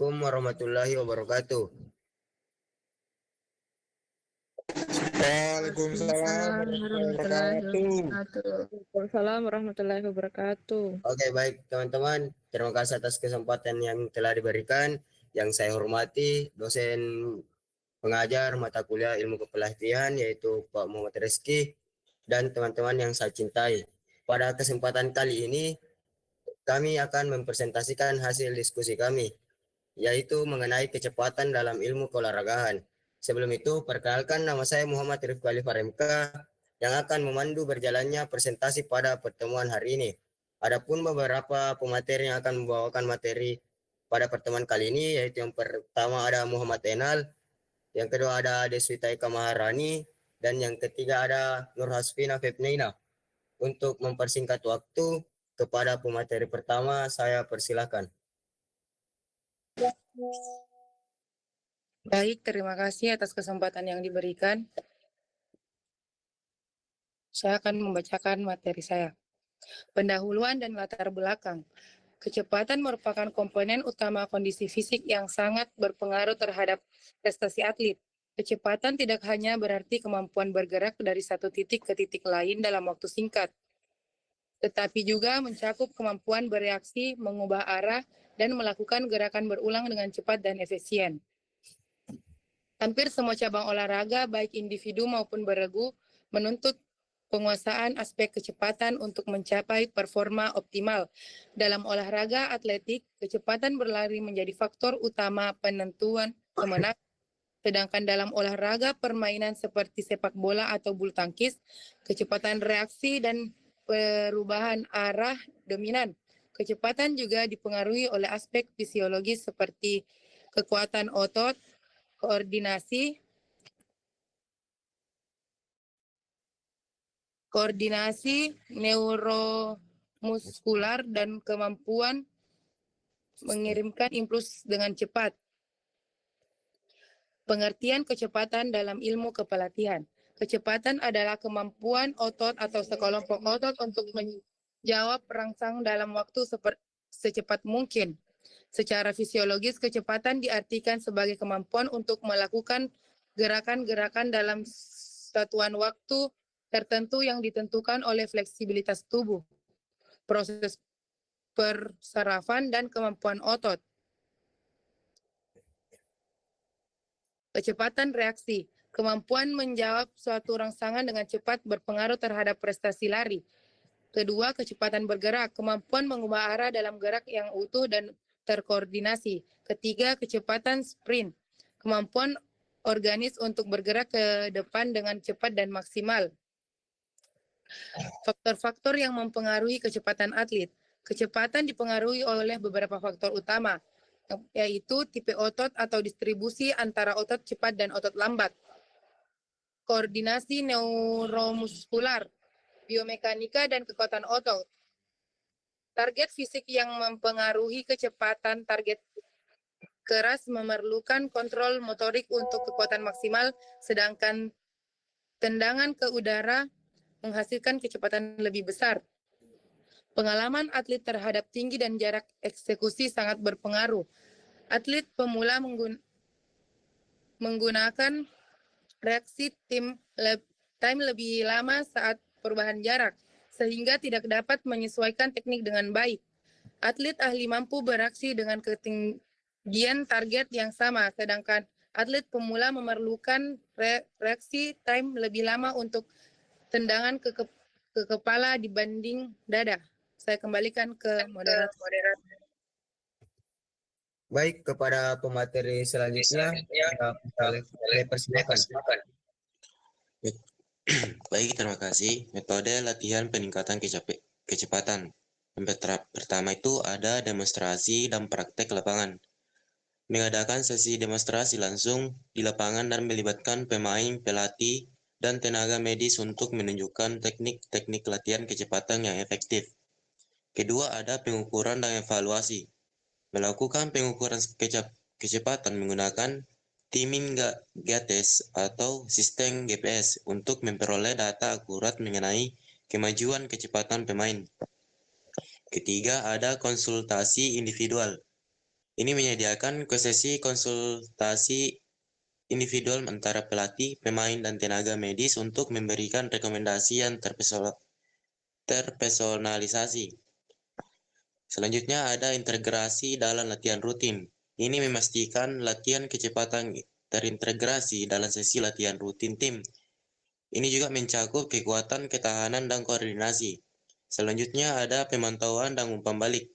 Assalamualaikum warahmatullahi wabarakatuh. Waalaikumsalam warahmatullahi wabarakatuh. Waalaikumsalam warahmatullahi wabarakatuh. Oke, baik teman-teman. Terima kasih atas kesempatan yang telah diberikan. Yang saya hormati dosen pengajar mata kuliah ilmu kepelatihan yaitu Pak Muhammad Reski dan teman-teman yang saya cintai. Pada kesempatan kali ini kami akan mempresentasikan hasil diskusi kami yaitu mengenai kecepatan dalam ilmu keolahragaan. Sebelum itu, perkenalkan nama saya Muhammad Rifki Alif Aremka yang akan memandu berjalannya presentasi pada pertemuan hari ini. Adapun beberapa pemateri yang akan membawakan materi pada pertemuan kali ini, yaitu yang pertama ada Muhammad Enal, yang kedua ada Deswita Eka Maharani, dan yang ketiga ada Nur Hasfina Febneina. Untuk mempersingkat waktu, kepada pemateri pertama saya persilakan. Baik, terima kasih atas kesempatan yang diberikan. Saya akan membacakan materi saya. Pendahuluan dan latar belakang. Kecepatan merupakan komponen utama kondisi fisik yang sangat berpengaruh terhadap prestasi atlet. Kecepatan tidak hanya berarti kemampuan bergerak dari satu titik ke titik lain dalam waktu singkat, tetapi juga mencakup kemampuan bereaksi, mengubah arah, dan melakukan gerakan berulang dengan cepat dan efisien. Hampir semua cabang olahraga, baik individu maupun beregu, menuntut penguasaan aspek kecepatan untuk mencapai performa optimal. Dalam olahraga atletik, kecepatan berlari menjadi faktor utama penentuan kemenangan. Sedangkan dalam olahraga permainan seperti sepak bola atau bulu tangkis, kecepatan reaksi dan perubahan arah dominan. Kecepatan juga dipengaruhi oleh aspek fisiologis seperti kekuatan otot, koordinasi neuromuskular, dan kemampuan mengirimkan impuls dengan cepat. Pengertian kecepatan dalam ilmu kepelatihan. Kecepatan adalah kemampuan otot atau sekelompok otot untuk menjawab perangsang dalam waktu secepat mungkin. Secara fisiologis, kecepatan diartikan sebagai kemampuan untuk melakukan gerakan-gerakan dalam satuan waktu tertentu yang ditentukan oleh fleksibilitas tubuh, proses persarafan, dan kemampuan otot. Kecepatan reaksi, kemampuan menjawab suatu rangsangan dengan cepat berpengaruh terhadap prestasi lari. Kedua, kecepatan bergerak, kemampuan mengubah arah dalam gerak yang utuh dan terkoordinasi. Ketiga, kecepatan sprint, kemampuan organis untuk bergerak ke depan dengan cepat dan maksimal. Faktor-faktor yang mempengaruhi kecepatan atlet. Kecepatan dipengaruhi oleh beberapa faktor utama, yaitu tipe otot atau distribusi antara otot cepat dan otot lambat, koordinasi neuromuskular, biomekanika, dan kekuatan otot. Target fisik yang mempengaruhi kecepatan. Target keras memerlukan kontrol motorik untuk kekuatan maksimal, sedangkan tendangan ke udara menghasilkan kecepatan lebih besar. Pengalaman atlet terhadap tinggi dan jarak eksekusi sangat berpengaruh. Atlet pemula menggunakan reaksi time lebih lama saat perubahan jarak, sehingga tidak dapat menyesuaikan teknik dengan baik. Atlet ahli mampu bereaksi dengan ketinggian target yang sama, sedangkan atlet pemula memerlukan reaksi time lebih lama untuk tendangan ke kepala dibanding dada. Saya kembalikan ke moderator. Baik, kepada pemateri selanjutnya, saya persilakan. Baik, terima kasih. Metode latihan peningkatan kecepatan. Yang pertama itu ada demonstrasi dan praktek lapangan. Mengadakan sesi demonstrasi langsung di lapangan dan melibatkan pemain, pelatih, dan tenaga medis untuk menunjukkan teknik-teknik latihan kecepatan yang efektif. Kedua, ada pengukuran dan evaluasi. Melakukan pengukuran kecepatan menggunakan timing GATES atau sistem GPS untuk memperoleh data akurat mengenai kemajuan kecepatan pemain. Ketiga, ada konsultasi individual. Ini menyediakan sesi konsultasi individual antara pelatih, pemain, dan tenaga medis untuk memberikan rekomendasi yang terpersonalisasi. Selanjutnya ada integrasi dalam latihan rutin. Ini memastikan latihan kecepatan terintegrasi dalam sesi latihan rutin tim. Ini juga mencakup kekuatan, ketahanan, dan koordinasi. Selanjutnya ada pemantauan dan umpan balik.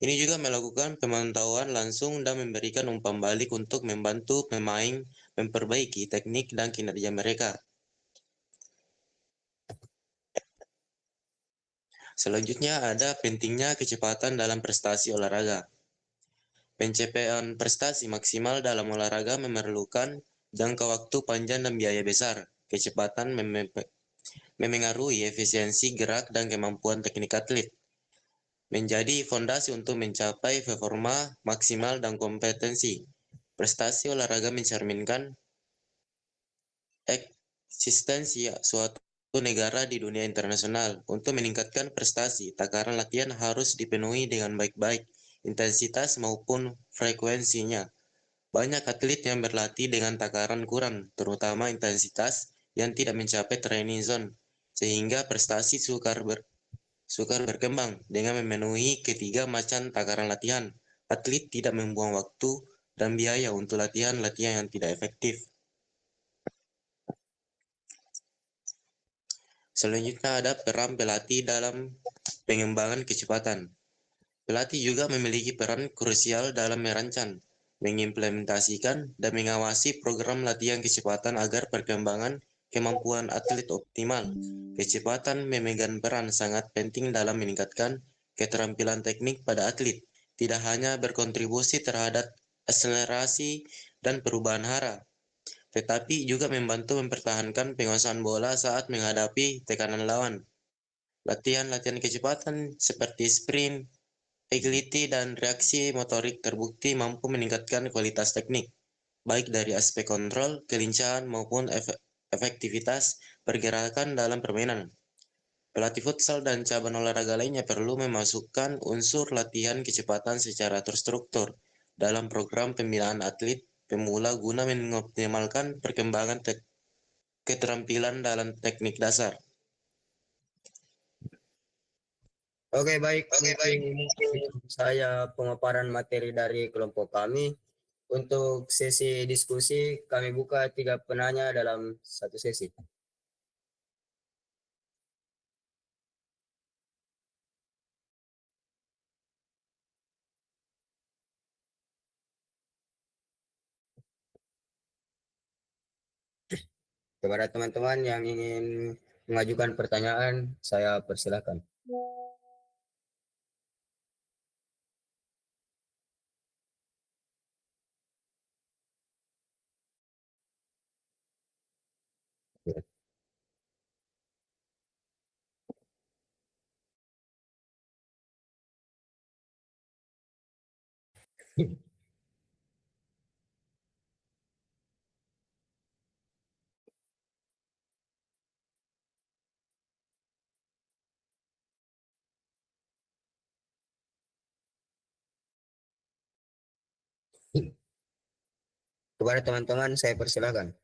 Ini juga melakukan pemantauan langsung dan memberikan umpan balik untuk membantu pemain memperbaiki teknik dan kinerja mereka. Selanjutnya ada pentingnya kecepatan dalam prestasi olahraga. Pencapaian prestasi maksimal dalam olahraga memerlukan jangka waktu panjang dan biaya besar. Kecepatan memengaruhi efisiensi gerak dan kemampuan teknik atlet. Menjadi fondasi untuk mencapai performa maksimal dan kompetensi. Prestasi olahraga mencerminkan eksistensi suatu negara di dunia internasional. Untuk meningkatkan prestasi, takaran latihan harus dipenuhi dengan baik-baik, intensitas maupun frekuensinya. Banyak atlet yang berlatih dengan takaran kurang, terutama intensitas yang tidak mencapai training zone, sehingga prestasi sukar berkembang. Dengan memenuhi ketiga macam takaran latihan, atlet tidak membuang waktu dan biaya untuk latihan-latihan yang tidak efektif. Selanjutnya ada peran pelatih dalam pengembangan kecepatan. Pelatih juga memiliki peran krusial dalam merancang, mengimplementasikan, dan mengawasi program latihan kecepatan agar perkembangan kemampuan atlet optimal. Kecepatan memegang peran sangat penting dalam meningkatkan keterampilan teknik pada atlet, tidak hanya berkontribusi terhadap akselerasi dan perubahan arah, tetapi juga membantu mempertahankan penguasaan bola saat menghadapi tekanan lawan. Latihan-latihan kecepatan seperti sprint, agility, dan reaksi motorik terbukti mampu meningkatkan kualitas teknik, baik dari aspek kontrol, kelincahan, maupun efektivitas pergerakan dalam permainan. Pelatih futsal dan cabang olahraga lainnya perlu memasukkan unsur latihan kecepatan secara terstruktur dalam program pembinaan atlet pemula guna mengoptimalkan perkembangan keterampilan dalam teknik dasar. Oke, baik. Mungkin saya pemaparan materi dari kelompok kami. Untuk sesi diskusi, kami buka 3 penanya dalam satu sesi. Kepada teman-teman yang ingin mengajukan pertanyaan, saya persilakan. Kepada teman-teman, saya persilakan.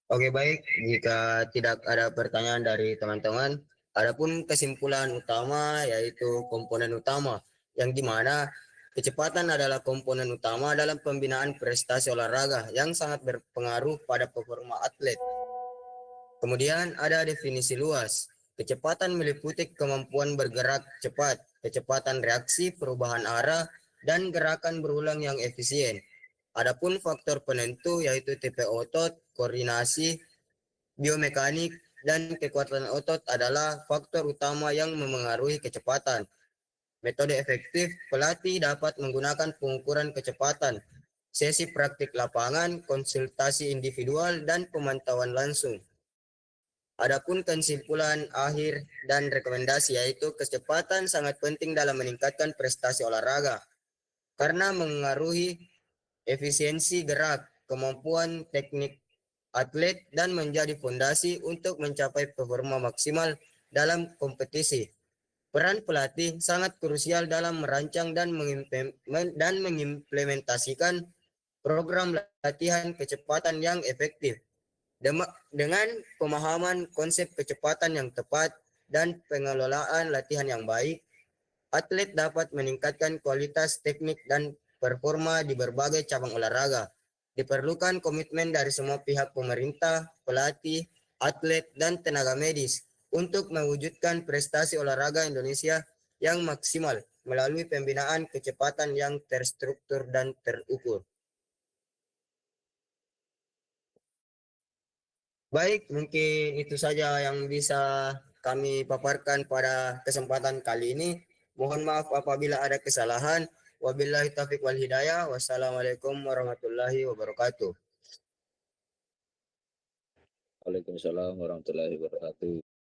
Oke, baik. Jika tidak ada pertanyaan dari teman-teman, adapun kesimpulan utama yaitu komponen utama, yang dimana kecepatan adalah komponen utama dalam pembinaan prestasi olahraga yang sangat berpengaruh pada performa atlet. Kemudian ada definisi luas. Kecepatan meliputi kemampuan bergerak cepat, kecepatan reaksi, perubahan arah, dan gerakan berulang yang efisien. Adapun faktor penentu yaitu tipe otot, koordinasi, biomekanik, dan kekuatan otot adalah faktor utama yang memengaruhi kecepatan. Metode efektif, pelatih dapat menggunakan pengukuran kecepatan, sesi praktik lapangan, konsultasi individual, dan pemantauan langsung. Adapun kesimpulan akhir dan rekomendasi yaitu kecepatan sangat penting dalam meningkatkan prestasi olahraga karena mengaruhi efisiensi gerak, kemampuan teknik atlet, dan menjadi fondasi untuk mencapai performa maksimal dalam kompetisi. Peran pelatih sangat krusial dalam merancang dan mengimplementasikan program latihan kecepatan yang efektif. Dengan pemahaman konsep kecepatan yang tepat dan pengelolaan latihan yang baik, atlet dapat meningkatkan kualitas teknik dan performa di berbagai cabang olahraga. Diperlukan komitmen dari semua pihak, pemerintah, pelatih, atlet, dan tenaga medis untuk mewujudkan prestasi olahraga Indonesia yang maksimal melalui pembinaan kecepatan yang terstruktur dan terukur. Baik, mungkin itu saja yang bisa kami paparkan pada kesempatan kali ini. Mohon maaf apabila ada kesalahan. Wabillahi taufiq wal hidayah. Wassalamualaikum warahmatullahi wabarakatuh. Waalaikumsalam warahmatullahi wabarakatuh.